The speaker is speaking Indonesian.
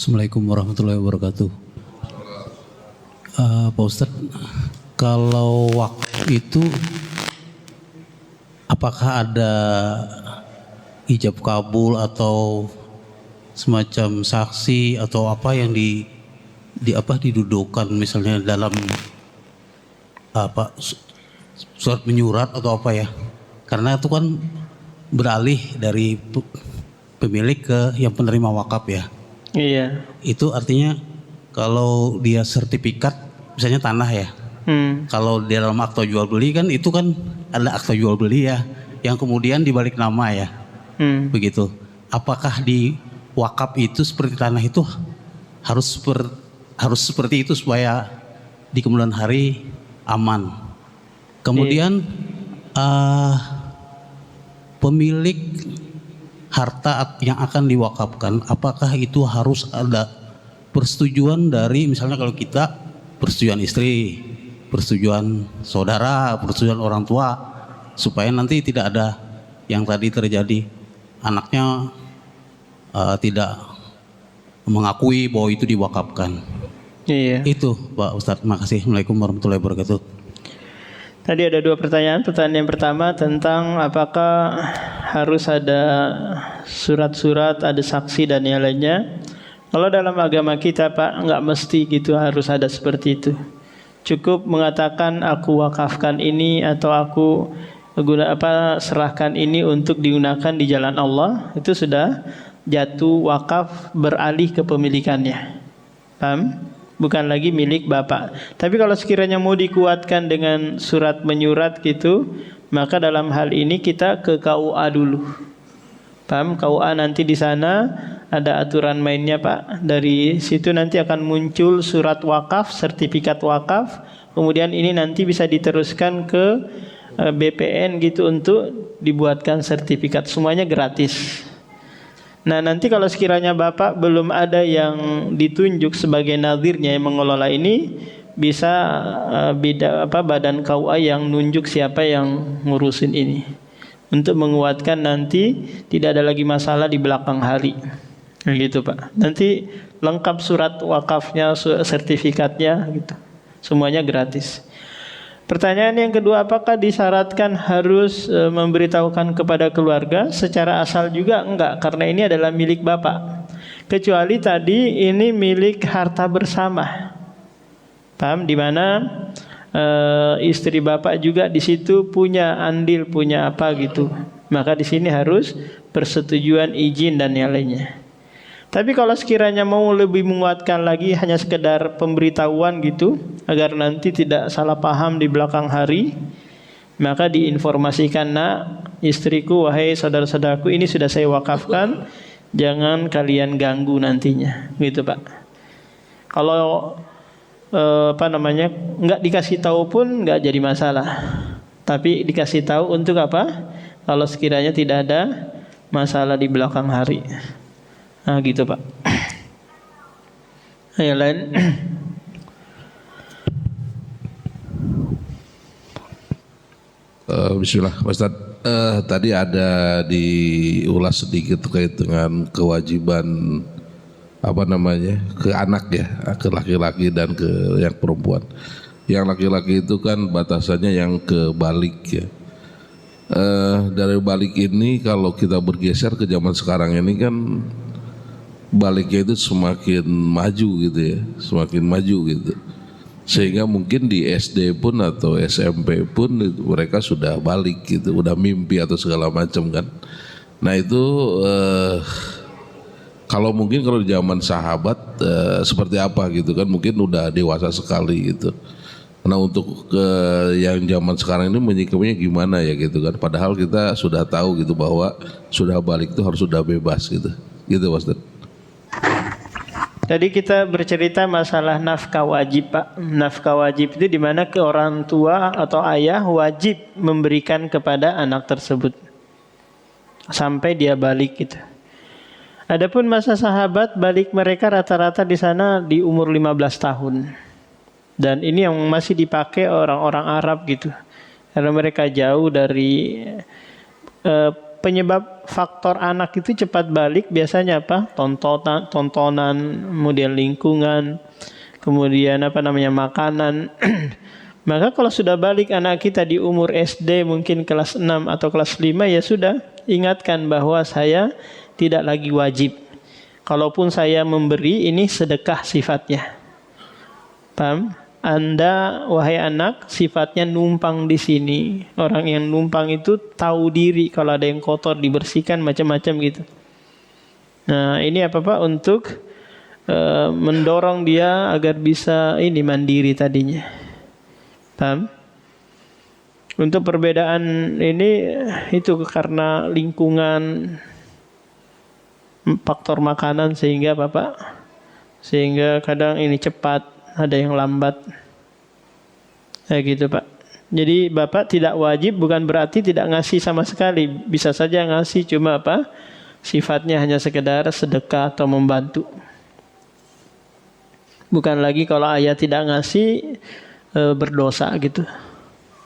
Assalamualaikum warahmatullahi wabarakatuh. Pak Ustadz, kalau wakaf itu apakah ada ijab kabul atau semacam saksi atau apa yang didudukan misalnya dalam surat menyurat atau apa ya? Karena itu kan beralih dari pemilik ke yang penerima wakaf ya. Iya. Itu artinya kalau dia sertifikat misalnya tanah ya. Kalau di dalam akta jual beli kan itu kan ada akta jual beli ya, yang kemudian dibalik nama ya. Begitu. Apakah di wakaf itu seperti tanah itu harus seperti itu supaya di kemudian hari aman. Kemudian pemilik harta yang akan diwakafkan, apakah itu harus ada persetujuan dari, misalnya kalau kita persetujuan istri, persetujuan saudara, persetujuan orang tua, supaya nanti tidak ada yang tadi terjadi anaknya tidak mengakui bahwa itu diwakafkan. Iya. Itu Pak Ustadz, terima kasih. Assalamualaikum warahmatullahi wabarakatuh. Tadi ada dua pertanyaan. Pertanyaan yang pertama tentang apakah harus ada surat-surat, ada saksi dan yang lainnya. Kalau dalam agama kita Pak, nggak mesti gitu harus ada seperti itu. Cukup mengatakan aku wakafkan ini atau aku serahkan ini untuk digunakan di jalan Allah, itu sudah jatuh wakaf, beralih kepemilikannya. Paham? Bukan lagi milik bapak. Tapi kalau sekiranya mau dikuatkan dengan surat menyurat gitu, maka dalam hal ini kita ke KUA dulu. Paham? KUA nanti di sana ada aturan mainnya Pak. Dari situ nanti akan muncul surat wakaf, sertifikat wakaf. Kemudian ini nanti bisa diteruskan ke BPN gitu untuk dibuatkan sertifikat. Semuanya gratis. Nah nanti kalau sekiranya Bapak belum ada yang ditunjuk sebagai nadhirnya yang mengelola ini, bisa badan KUA yang nunjuk siapa yang ngurusin ini, untuk menguatkan nanti tidak ada lagi masalah di belakang hari. Gitu Pak. Nanti lengkap surat wakafnya, sertifikatnya gitu. Semuanya gratis. Pertanyaan yang kedua, apakah disyaratkan harus memberitahukan kepada keluarga? Secara asal juga enggak, karena ini adalah milik Bapak. Kecuali tadi ini milik harta bersama. Paham? Di mana istri Bapak juga di situ punya andil, punya apa gitu. Maka di sini harus persetujuan, izin dan yang lainnya. Tapi kalau sekiranya mau lebih menguatkan lagi, hanya sekedar pemberitahuan gitu, agar nanti tidak salah paham di belakang hari, maka diinformasikan, nak, istriku, wahai saudara-saudaraku, ini sudah saya wakafkan, jangan kalian ganggu nantinya, gitu Pak. Kalau nggak dikasih tahu pun nggak jadi masalah, tapi dikasih tahu untuk apa? Kalau sekiranya tidak ada masalah di belakang hari. Nah gitu Pak. Yang lain. Bismillah Ustaz. Tadi ada diulas sedikit terkait dengan kewajiban ke anak ya, ke laki-laki dan ke yang perempuan. Yang laki-laki itu kan batasannya yang ke balik ya. Dari balik ini kalau kita bergeser ke zaman sekarang ini kan baliknya itu semakin maju gitu ya, semakin maju gitu. Sehingga mungkin di SD pun atau SMP pun mereka sudah balik gitu, udah mimpi atau segala macam kan. Nah itu kalau di zaman sahabat seperti apa gitu kan, mungkin udah dewasa sekali gitu. Nah untuk yang zaman sekarang ini menyikapinya gimana ya gitu kan. Padahal kita sudah tahu gitu bahwa sudah balik itu harus sudah bebas gitu. Gitu Mas Ustaz. Tadi kita bercerita masalah nafkah wajib Pak. Nafkah wajib itu di mana ke orang tua atau ayah wajib memberikan kepada anak tersebut sampai dia balik gitu. Adapun masa sahabat, balik mereka rata-rata di sana di umur 15 tahun. Dan ini yang masih dipakai orang-orang Arab gitu. Karena mereka jauh dari penyebab faktor anak itu cepat balik biasanya apa? Tontonan, kemudian lingkungan, kemudian makanan. Maka kalau sudah balik anak kita di umur SD mungkin kelas 6 atau kelas 5, ya sudah, ingatkan bahwa saya tidak lagi wajib. Kalaupun saya memberi, ini sedekah sifatnya. Paham? Anda, wahai anak, sifatnya numpang di sini. Orang yang numpang itu tahu diri, kalau ada yang kotor dibersihkan, macam-macam gitu. Nah, ini apa Pak? Untuk mendorong dia agar bisa mandiri tadinya. Paham? Untuk perbedaan ini itu karena lingkungan, faktor makanan sehingga Bapak, sehingga kadang ini cepat, ada yang lambat. Kayak gitu Pak. Jadi Bapak tidak wajib bukan berarti tidak ngasih sama sekali. Bisa saja ngasih, cuma apa? Sifatnya hanya sekedar sedekah atau membantu. Bukan lagi kalau ayah tidak ngasih berdosa gitu.